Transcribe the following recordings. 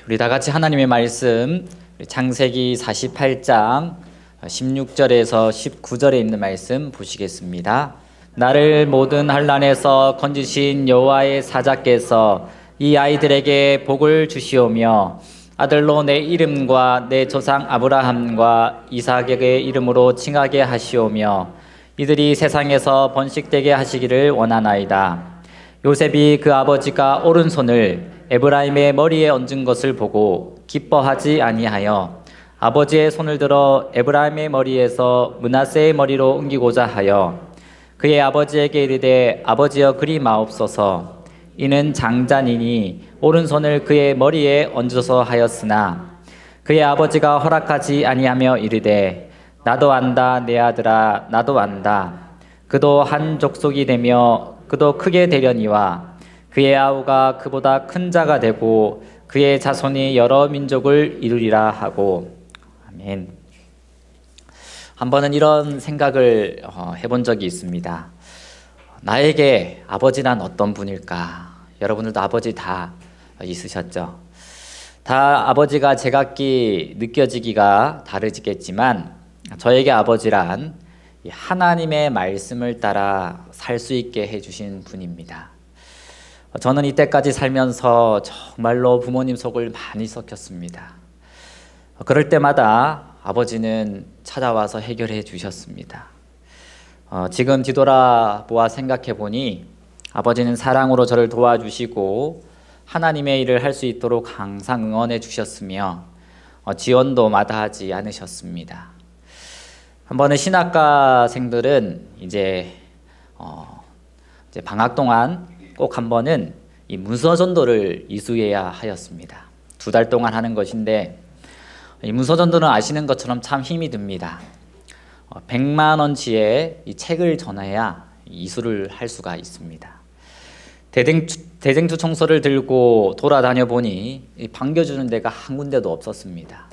우리 다 같이 하나님의 말씀 창세기 48장 16절에서 19절에 있는 말씀 보시겠습니다. 나를 모든 환난에서 건지신 여호와의 사자께서 이 아이들에게 복을 주시오며 아들로 내 이름과 내 조상 아브라함과 이삭의 이름으로 칭하게 하시오며 이들이 세상에서 번식되게 하시기를 원하나이다. 요셉이 그 아버지가 오른손을 에브라임의 머리에 얹은 것을 보고 기뻐하지 아니하여 아버지의 손을 들어 에브라임의 머리에서 므낫세의 머리로 옮기고자 하여 그의 아버지에게 이르되 아버지여 그리 마옵소서. 이는 장자니니 오른손을 그의 머리에 얹어서 하였으나 그의 아버지가 허락하지 아니하며 이르되 나도 안다 내 아들아 나도 안다. 그도 한 족속이 되며 그도 크게 되려니와 그의 아우가 그보다 큰 자가 되고 그의 자손이 여러 민족을 이루리라 하고. 아멘. 한 번은 이런 생각을 해본 적이 있습니다. 나에게 아버지란 어떤 분일까? 여러분들도 아버지 다 있으셨죠? 다 아버지가 제각기 느껴지기가 다르겠지만 저에게 아버지란 하나님의 말씀을 따라 살 수 있게 해주신 분입니다. 저는 이때까지 살면서 정말로 부모님 속을 많이 썩혔습니다. 그럴 때마다 아버지는 찾아와서 해결해 주셨습니다. 지금 뒤돌아보아 생각해 보니 아버지는 사랑으로 저를 도와주시고 하나님의 일을 할 수 있도록 항상 응원해 주셨으며 지원도 마다하지 않으셨습니다. 한 번은 신학과생들은 이제 방학 동안 꼭 한 번은 이 문서 전도를 이수해야 하였습니다. 2달 동안 하는 것인데 이 문서 전도는 아시는 것처럼 참 힘이 듭니다. 100만 원치의 이 책을 전해야 이수를 할 수가 있습니다. 대쟁투 청소를 들고 돌아다녀 보니 반겨주는 데가 한 군데도 없었습니다.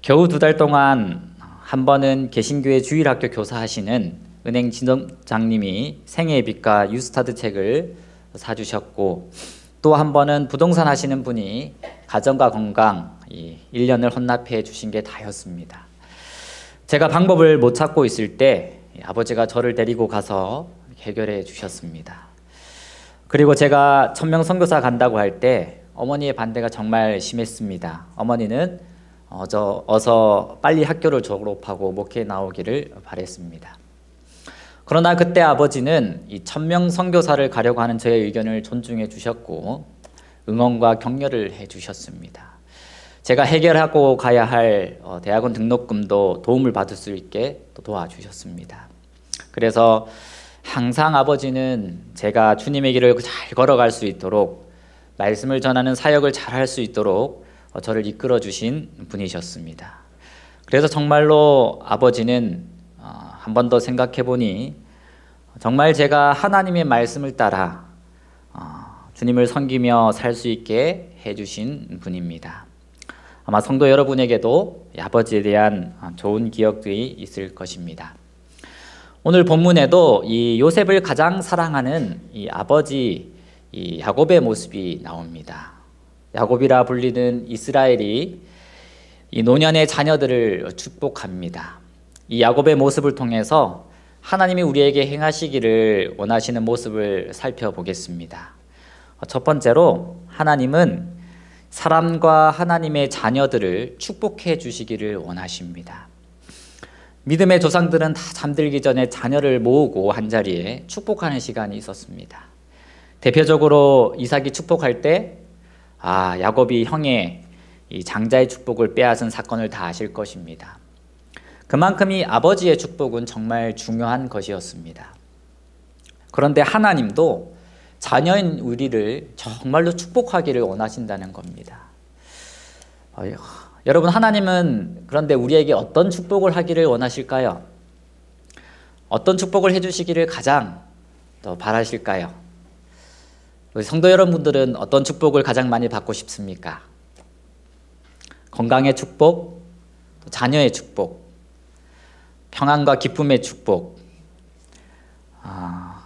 겨우 2달 동안 한 번은 개신교회 주일학교 교사하시는 은행 지점장님이 생애의 빛과 유스타드 책을 사주셨고, 또 한 번은 부동산 하시는 분이 가정과 건강 1년을 헌납해 주신 게 다였습니다. 제가 방법을 못 찾고 있을 때 아버지가 저를 데리고 가서 해결해 주셨습니다. 그리고 제가 천명 선교사 간다고 할 때 어머니의 반대가 정말 심했습니다. 어머니는 어서 빨리 학교를 졸업하고 목회에 나오기를 바랬습니다. 그러나 그때 아버지는 이 천명 선교사를 가려고 하는 저의 의견을 존중해 주셨고 응원과 격려를 해 주셨습니다. 제가 해결하고 가야 할 대학원 등록금도 도움을 받을 수 있게 또 도와주셨습니다. 그래서 항상 아버지는 제가 주님의 길을 잘 걸어갈 수 있도록 말씀을 전하는 사역을 잘 할 수 있도록 저를 이끌어 주신 분이셨습니다. 그래서 정말로 아버지는 한 번 더 생각해 보니 정말 제가 하나님의 말씀을 따라 주님을 섬기며 살 수 있게 해주신 분입니다. 아마 성도 여러분에게도 아버지에 대한 좋은 기억들이 있을 것입니다. 오늘 본문에도 이 요셉을 가장 사랑하는 이 아버지 이 야곱의 모습이 나옵니다. 야곱이라 불리는 이스라엘이 이 노년의 자녀들을 축복합니다. 이 야곱의 모습을 통해서 하나님이 우리에게 행하시기를 원하시는 모습을 살펴보겠습니다. 첫 번째로 하나님은 사람과 하나님의 자녀들을 축복해 주시기를 원하십니다. 믿음의 조상들은 다 잠들기 전에 자녀를 모으고 한자리에 축복하는 시간이 있었습니다. 대표적으로 이삭이 축복할 때 야곱이 형의 이 장자의 축복을 빼앗은 사건을 다 아실 것입니다. 그만큼 이 아버지의 축복은 정말 중요한 것이었습니다. 그런데 하나님도 자녀인 우리를 정말로 축복하기를 원하신다는 겁니다. 여러분, 하나님은 그런데 우리에게 어떤 축복을 하기를 원하실까요? 어떤 축복을 해주시기를 가장 더 바라실까요? 우리 성도 여러분들은 어떤 축복을 가장 많이 받고 싶습니까? 건강의 축복, 자녀의 축복, 평안과 기쁨의 축복.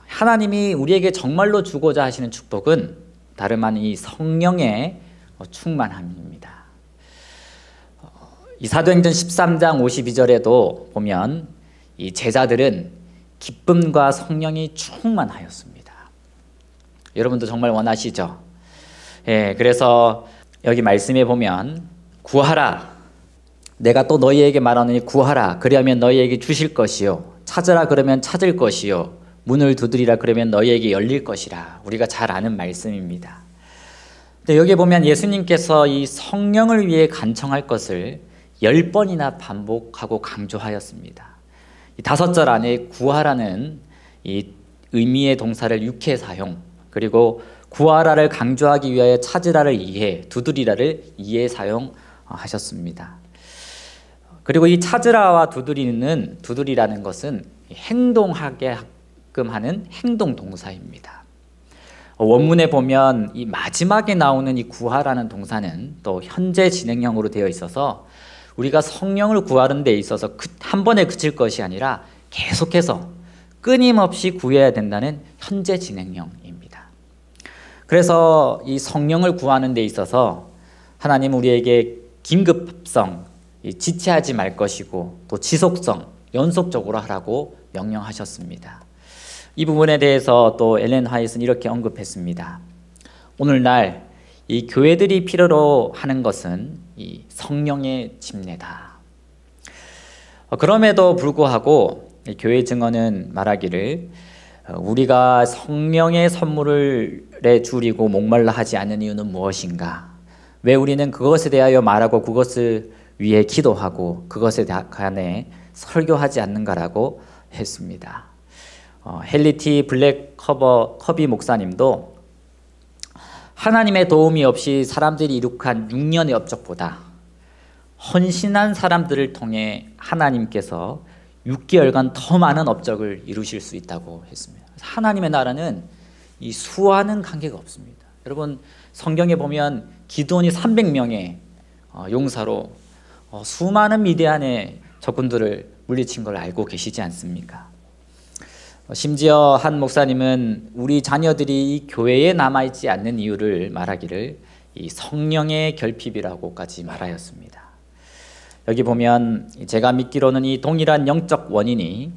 하나님이 우리에게 정말로 주고자 하시는 축복은 다름 아닌 이 성령의 충만함입니다. 이 사도행전 13장 52절에도 보면 이 제자들은 기쁨과 성령이 충만하였습니다. 여러분도 정말 원하시죠? 예, 그래서 여기 말씀에 보면 구하라. 내가 또 너희에게 말하노니 구하라. 그리하면 너희에게 주실 것이요. 찾으라 그러면 찾을 것이요. 문을 두드리라 그러면 너희에게 열릴 것이라. 우리가 잘 아는 말씀입니다. 근데 여기 보면 예수님께서 이 성령을 위해 간청할 것을 10번이나 반복하고 강조하였습니다. 이 5절 안에 구하라는 이 의미의 동사를 육해 사용, 그리고 구하라를 강조하기 위하여 찾으라를 이해, 두드리라를 이해 사용하셨습니다. 그리고 이 찾으라와 두드리라는 것은 행동하게끔 하는 행동 동사입니다. 원문에 보면 이 마지막에 나오는 이 구하라는 동사는 또 현재 진행형으로 되어 있어서 우리가 성령을 구하는 데 있어서 한 번에 그칠 것이 아니라 계속해서 끊임없이 구해야 된다는 현재 진행형입니다. 그래서 이 성령을 구하는 데 있어서 하나님 우리에게 긴급성, 지체하지 말 것이고 또 지속성, 연속적으로 하라고 명령하셨습니다. 이 부분에 대해서 또 엘렌 화이트는 이렇게 언급했습니다. 오늘날 이 교회들이 필요로 하는 것은 이 성령의 침례다. 그럼에도 불구하고 교회 증언은 말하기를 우리가 성령의 선물에 줄이고 목말라 하지 않는 이유는 무엇인가? 왜 우리는 그것에 대하여 말하고 그것을 위해 기도하고 그것에 관해 설교하지 않는가라고 했습니다. 헨리 블랙 커비 목사님도 하나님의 도움이 없이 사람들이 이룩한 6년의 업적보다 헌신한 사람들을 통해 하나님께서 6개월간 더 많은 업적을 이루실 수 있다고 했습니다. 하나님의 나라는 이 수와는 관계가 없습니다. 여러분 성경에 보면 기드온이 300명의 용사로 수많은 미디안의 적군들을 물리친 걸 알고 계시지 않습니까? 심지어 한 목사님은 우리 자녀들이 이 교회에 남아있지 않는 이유를 말하기를 이 성령의 결핍이라고까지 말하였습니다. 여기 보면 제가 믿기로는 이 동일한 영적 원인이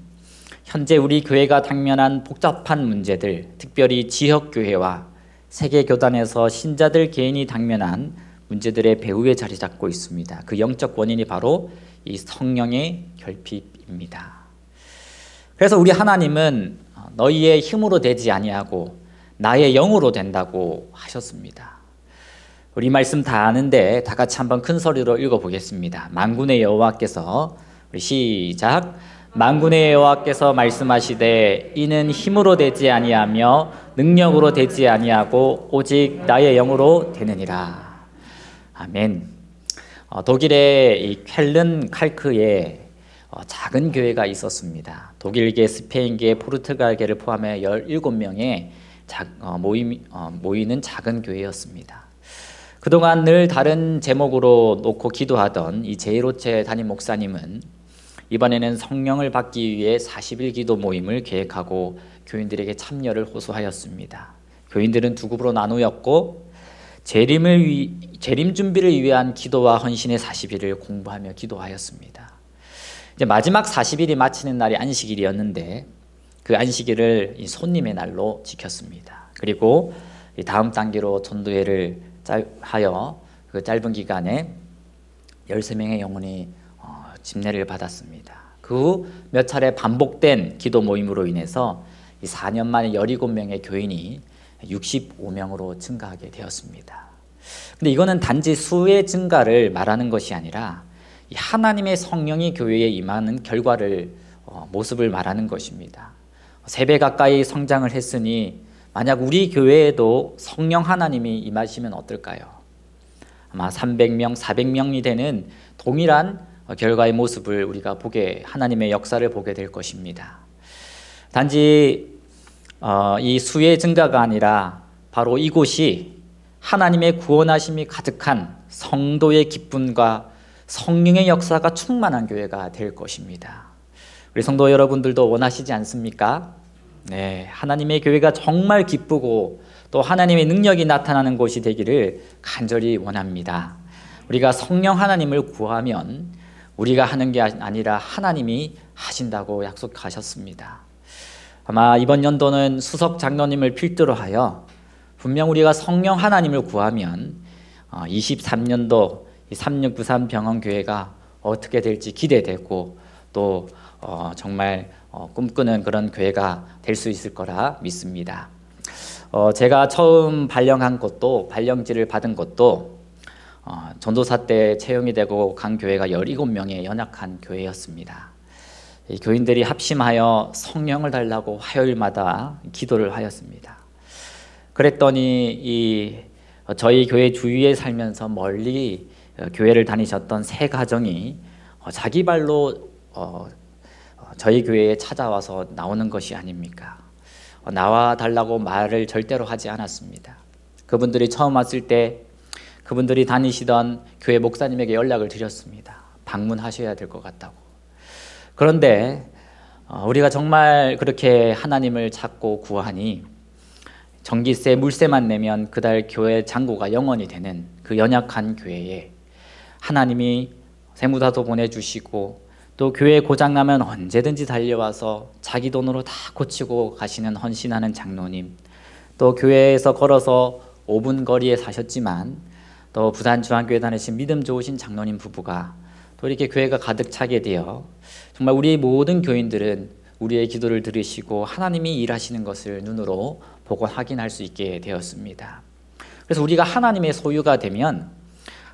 현재 우리 교회가 당면한 복잡한 문제들, 특별히 지역교회와 세계교단에서 신자들 개인이 당면한 문제들의 배후에 자리 잡고 있습니다. 그 영적 원인이 바로 이 성령의 결핍입니다. 그래서 우리 하나님은 너희의 힘으로 되지 아니하고 나의 영으로 된다고 하셨습니다. 우리 말씀 다 아는데 다 같이 한번 큰 소리로 읽어보겠습니다. 만군의 여호와께서, 우리 시작. 만군의 여호와께서 말씀하시되 이는 힘으로 되지 아니하며 능력으로 되지 아니하고 오직 나의 영으로 되느니라. 아멘. 독일의 이 쾰른 칼크에 작은 교회가 있었습니다. 독일계, 스페인계, 포르투갈계를 포함해 17명의 모이는 작은 교회였습니다. 그동안 늘 다른 제목으로 놓고 기도하던 이 제이로체 담임 목사님은 이번에는 성령을 받기 위해 40일 기도 모임을 계획하고 교인들에게 참여를 호소하였습니다. 교인들은 두 그룹으로 나누었고 재림 준비를 위한 기도와 헌신의 40일을 공부하며 기도하였습니다. 이제 마지막 40일이 마치는 날이 안식일이었는데 그 안식일을 이 손님의 날로 지켰습니다. 그리고 다음 단계로 전도회를 하여 그 짧은 기간에 13명의 영혼이 집례를 받았습니다. 그 후 몇 차례 반복된 기도 모임으로 인해서 4년 만에 17명의 교인이 65명으로 증가하게 되었습니다. 근데 이거는 단지 수의 증가를 말하는 것이 아니라 하나님의 성령이 교회에 임하는 결과를 모습을 말하는 것입니다. 3배 가까이 성장을 했으니 만약 우리 교회에도 성령 하나님이 임하시면 어떨까요? 아마 300명, 400명이 되는 동일한 결과의 모습을 우리가 하나님의 역사를 보게 될 것입니다. 단지 이 수의 증가가 아니라 바로 이곳이 하나님의 구원하심이 가득한 성도의 기쁨과 성령의 역사가 충만한 교회가 될 것입니다. 우리 성도 여러분들도 원하시지 않습니까? 네, 하나님의 교회가 정말 기쁘고 또 하나님의 능력이 나타나는 곳이 되기를 간절히 원합니다. 우리가 성령 하나님을 구하면 우리가 하는 게 아니라 하나님이 하신다고 약속하셨습니다. 아마 이번 연도는 수석 장로님을 필두로 하여 분명 우리가 성령 하나님을 구하면 23년도 3693 병원교회가 어떻게 될지 기대되고 또 정말 꿈꾸는 그런 교회가 될 수 있을 거라 믿습니다. 제가 처음 발령한 곳도 발령지를 받은 곳도 전도사 때 채용이 되고 간 교회가 17명의 연약한 교회였습니다. 이 교인들이 합심하여 성령을 달라고 화요일마다 기도를 하였습니다. 그랬더니 저희 교회 주위에 살면서 멀리 교회를 다니셨던 세 가정이 자기 발로 저희 교회에 찾아와서 나오는 것이 아닙니까? 나와 달라고 말을 절대로 하지 않았습니다. 그분들이 처음 왔을 때 그분들이 다니시던 교회 목사님에게 연락을 드렸습니다. 방문하셔야 될 것 같다고. 그런데 우리가 정말 그렇게 하나님을 찾고 구하니 전기세, 물세만 내면 그달 교회 잔고가 0원이 되는 그 연약한 교회에 하나님이 세무사도 보내주시고 또 교회 고장나면 언제든지 달려와서 자기 돈으로 다 고치고 가시는 헌신하는 장로님, 또 교회에서 걸어서 5분 거리에 사셨지만 또 부산 중앙교회 다니신 믿음 좋으신 장로님 부부가 또 이렇게 교회가 가득 차게 되어 정말 우리 모든 교인들은 우리의 기도를 들으시고 하나님이 일하시는 것을 눈으로 보고 확인할 수 있게 되었습니다. 그래서 우리가 하나님의 소유가 되면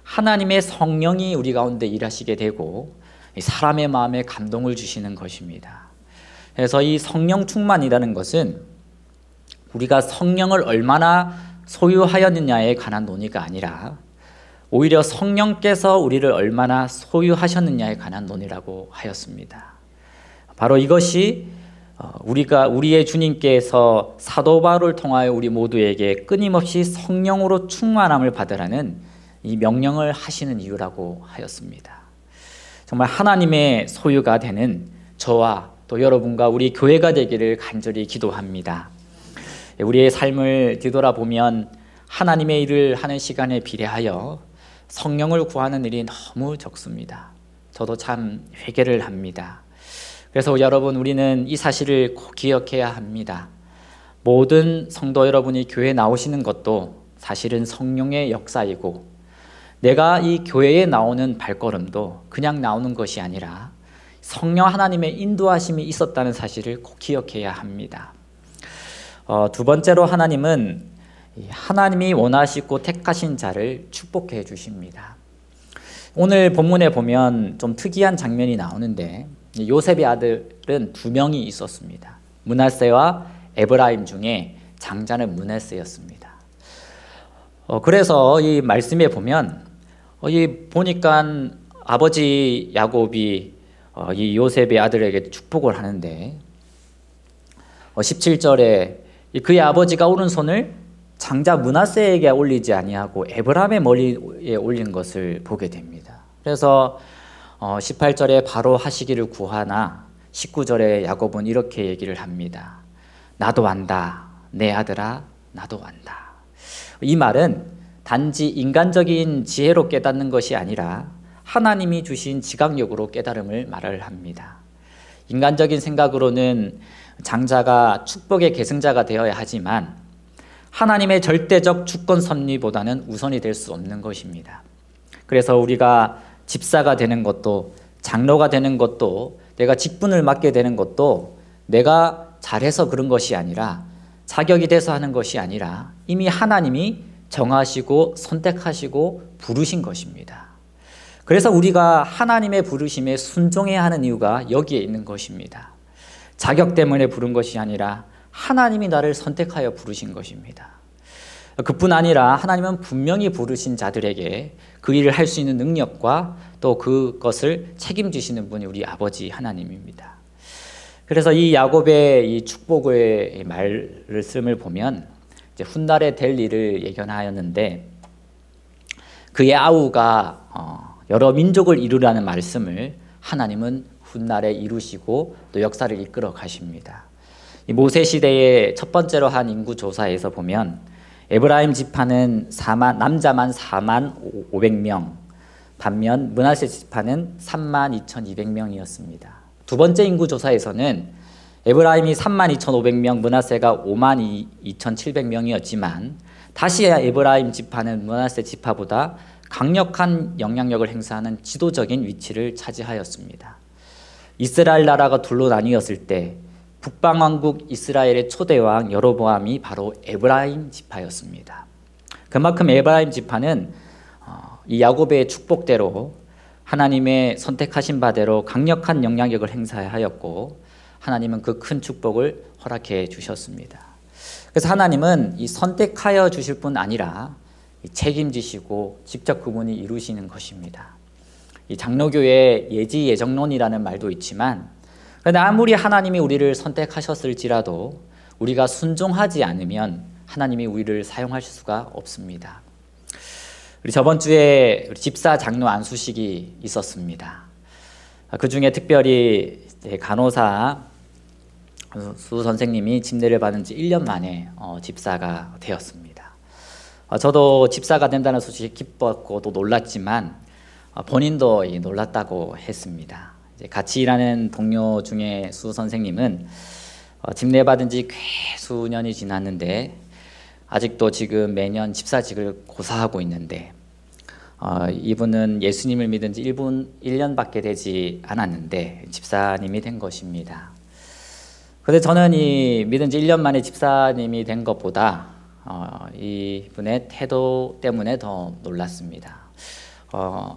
하나님의 성령이 우리 가운데 일하시게 되고 사람의 마음에 감동을 주시는 것입니다. 그래서 이 성령 충만이라는 것은 우리가 성령을 얼마나 소유하였느냐에 관한 논의가 아니라 오히려 성령께서 우리를 얼마나 소유하셨느냐에 관한 논의라고 하였습니다. 바로 이것이 우리의 주님께서 사도 바울을 통하여 우리 모두에게 끊임없이 성령으로 충만함을 받으라는 이 명령을 하시는 이유라고 하였습니다. 정말 하나님의 소유가 되는 저와 또 여러분과 우리 교회가 되기를 간절히 기도합니다. 우리의 삶을 뒤돌아보면 하나님의 일을 하는 시간에 비례하여 성령을 구하는 일이 너무 적습니다. 저도 참 회개를 합니다. 그래서 여러분, 우리는 이 사실을 꼭 기억해야 합니다. 모든 성도 여러분이 교회에 나오시는 것도 사실은 성령의 역사이고 내가 이 교회에 나오는 발걸음도 그냥 나오는 것이 아니라 성령 하나님의 인도하심이 있었다는 사실을 꼭 기억해야 합니다. 두 번째로 하나님은 하나님이 원하시고 택하신 자를 축복해 주십니다. 오늘 본문에 보면 좀 특이한 장면이 나오는데 요셉의 아들은 두 명이 있었습니다. 므낫세와 에브라임 중에 장자는 므낫세였습니다. 그래서 이 말씀에 보면 보니까 아버지 야곱이 이 요셉의 아들에게 축복을 하는데 17절에 그의 아버지가 오른손을 장자 므낫세에게 올리지 아니하고 에브라임의 머리에 올린 것을 보게 됩니다. 그래서 18절에 바로 하시기를 구하나 19절에 야곱은 이렇게 얘기를 합니다. 나도 안다, 내 아들아, 나도 안다. 이 말은 단지 인간적인 지혜로 깨닫는 것이 아니라 하나님이 주신 지각력으로 깨달음을 말을 합니다. 인간적인 생각으로는 장자가 축복의 계승자가 되어야 하지만 하나님의 절대적 주권 섭리보다는 우선이 될 수 없는 것입니다. 그래서 우리가 집사가 되는 것도 장로가 되는 것도 내가 직분을 맡게 되는 것도 내가 잘해서 그런 것이 아니라 자격이 돼서 하는 것이 아니라 이미 하나님이 정하시고 선택하시고 부르신 것입니다. 그래서 우리가 하나님의 부르심에 순종해야 하는 이유가 여기에 있는 것입니다. 자격 때문에 부른 것이 아니라 하나님이 나를 선택하여 부르신 것입니다. 그뿐 아니라 하나님은 분명히 부르신 자들에게 그 일을 할 수 있는 능력과 또 그것을 책임지시는 분이 우리 아버지 하나님입니다. 그래서 이 야곱의 이 축복의 말씀을 보면 이제 훗날에 될 일을 예견하였는데 그의 아우가 여러 민족을 이루라는 말씀을 하나님은 훗날에 이루시고 또 역사를 이끌어 가십니다. 이 모세 시대의 첫 번째로 한 인구 조사에서 보면 에브라임 지파는 남자만 4만 500명, 반면 므낫세 지파는 3만 2,200명이었습니다. 두 번째 인구조사에서는 에브라임이 3만 2,500명, 므낫세가 5만 2,700명이었지만 다시 에브라임 지파는 므낫세 지파보다 강력한 영향력을 행사하는 지도적인 위치를 차지하였습니다. 이스라엘 나라가 둘로 나뉘었을 때 북방왕국 이스라엘의 초대왕 여로보암이 바로 에브라임 지파였습니다. 그만큼 에브라임 지파는 이 야곱의 축복대로 하나님의 선택하신 바대로 강력한 영향력을 행사하였고 하나님은 그 큰 축복을 허락해 주셨습니다. 그래서 하나님은 이 선택하여 주실 뿐 아니라 책임지시고 직접 그분이 이루시는 것입니다. 이 장로교의 예지예정론이라는 말도 있지만 그런데 아무리 하나님이 우리를 선택하셨을지라도 우리가 순종하지 않으면 하나님이 우리를 사용하실 수가 없습니다. 우리 저번 주에 집사 장로 안수식이 있었습니다. 그 중에 특별히 간호사 수 선생님이 집례를 받은 지 1년 만에 집사가 되었습니다. 저도 집사가 된다는 소식이 기뻤고 또 놀랐지만 본인도 놀랐다고 했습니다. 이제 같이 일하는 동료 중에 수 선생님은 집례 받은 지 꽤 수년이 지났는데 아직도 지금 매년 집사직을 고사하고 있는데 이분은 예수님을 믿은 지 1년밖에 되지 않았는데 집사님이 된 것입니다. 그런데 저는 이 믿은 지 1년 만에 집사님이 된 것보다 이분의 태도 때문에 더 놀랐습니다.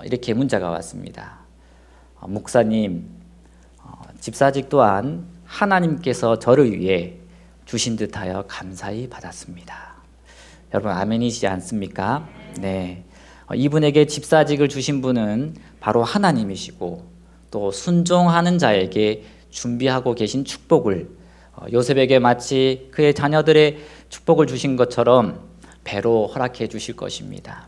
이렇게 문자가 왔습니다. 목사님, 집사직 또한 하나님께서 저를 위해 주신 듯하여 감사히 받았습니다. 여러분 아멘이시지 않습니까? 네. 이분에게 집사직을 주신 분은 바로 하나님이시고 또 순종하는 자에게 준비하고 계신 축복을 요셉에게 마치 그의 자녀들의 축복을 주신 것처럼 배로 허락해 주실 것입니다.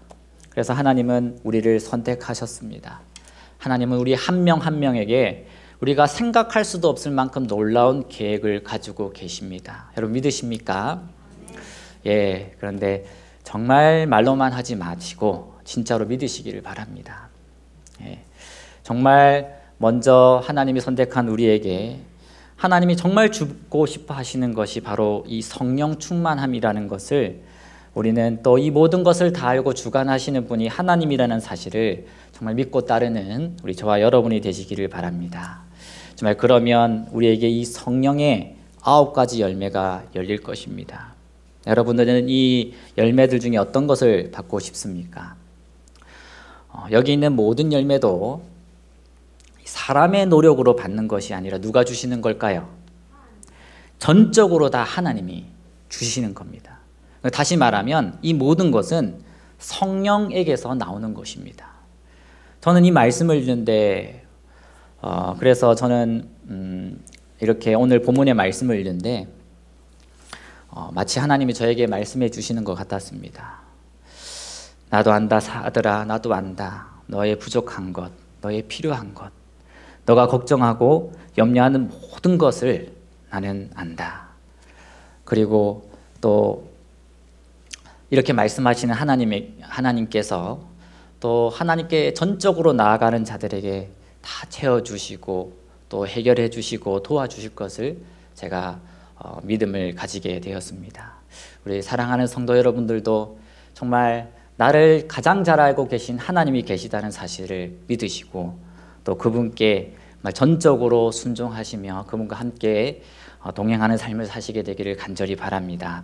그래서 하나님은 우리를 선택하셨습니다. 하나님은 우리 한 명 한 명에게 우리가 생각할 수도 없을 만큼 놀라운 계획을 가지고 계십니다. 여러분 믿으십니까? 예, 그런데 정말 말로만 하지 마시고 진짜로 믿으시기를 바랍니다. 예, 정말 먼저 하나님이 선택한 우리에게 하나님이 정말 주고 싶어 하시는 것이 바로 이 성령 충만함이라는 것을 우리는 또 이 모든 것을 다 알고 주관하시는 분이 하나님이라는 사실을 정말 믿고 따르는 우리 저와 여러분이 되시기를 바랍니다. 정말 그러면 우리에게 이 성령의 9가지 열매가 열릴 것입니다. 여러분들은 이 열매들 중에 어떤 것을 받고 싶습니까? 여기 있는 모든 열매도 사람의 노력으로 받는 것이 아니라 누가 주시는 걸까요? 전적으로 다 하나님이 주시는 겁니다. 다시 말하면 이 모든 것은 성령에게서 나오는 것입니다. 저는 이 말씀을 읽는데 그래서 저는 이렇게 오늘 본문의 말씀을 읽는데 마치 하나님이 저에게 말씀해 주시는 것 같았습니다. 나도 안다 아들아, 나도 안다. 너의 부족한 것, 너의 필요한 것, 너가 걱정하고 염려하는 모든 것을 나는 안다. 그리고 또 이렇게 말씀하시는 하나님께서 또 하나님께 전적으로 나아가는 자들에게 다 채워주시고 또 해결해 주시고 도와주실 것을 제가 믿음을 가지게 되었습니다. 우리 사랑하는 성도 여러분들도 정말 나를 가장 잘 알고 계신 하나님이 계시다는 사실을 믿으시고 또 그분께 전적으로 순종하시며 그분과 함께 동행하는 삶을 사시게 되기를 간절히 바랍니다.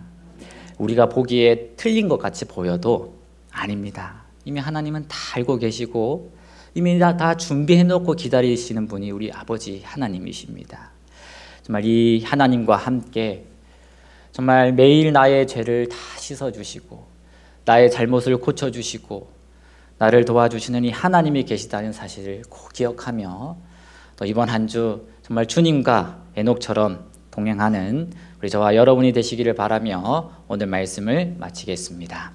우리가 보기에 틀린 것 같이 보여도 아닙니다. 이미 하나님은 다 알고 계시고 이미 다 준비해 놓고 기다리시는 분이 우리 아버지 하나님이십니다. 정말 이 하나님과 함께 정말 매일 나의 죄를 다 씻어주시고 나의 잘못을 고쳐주시고 나를 도와주시는 이 하나님이 계시다는 사실을 꼭 기억하며 또 이번 한 주 정말 주님과 에녹처럼 동행하는 우리 저와 여러분이 되시기를 바라며 오늘 말씀을 마치겠습니다.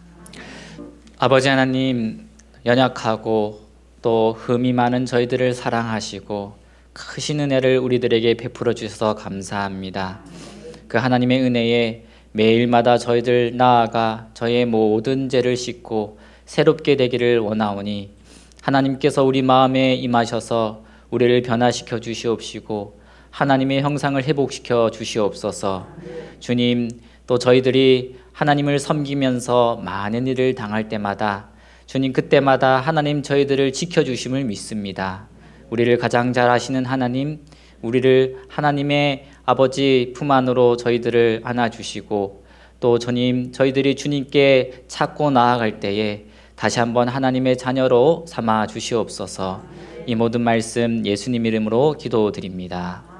아버지 하나님, 연약하고 또 흠이 많은 저희들을 사랑하시고 크신 은혜를 우리들에게 베풀어 주셔서 감사합니다. 그 하나님의 은혜에 매일마다 저희들 나아가 저희의 모든 죄를 씻고 새롭게 되기를 원하오니 하나님께서 우리 마음에 임하셔서 우리를 변화시켜 주시옵시고 하나님의 형상을 회복시켜 주시옵소서. 주님, 또 저희들이 하나님을 섬기면서 많은 일을 당할 때마다 주님 그때마다 하나님 저희들을 지켜주심을 믿습니다. 우리를 가장 잘 아시는 하나님, 우리를 하나님의 아버지 품 안으로 저희들을 안아주시고 또 주님 저희들이 주님께 찾고 나아갈 때에 다시 한번 하나님의 자녀로 삼아 주시옵소서. 이 모든 말씀 예수님 이름으로 기도드립니다.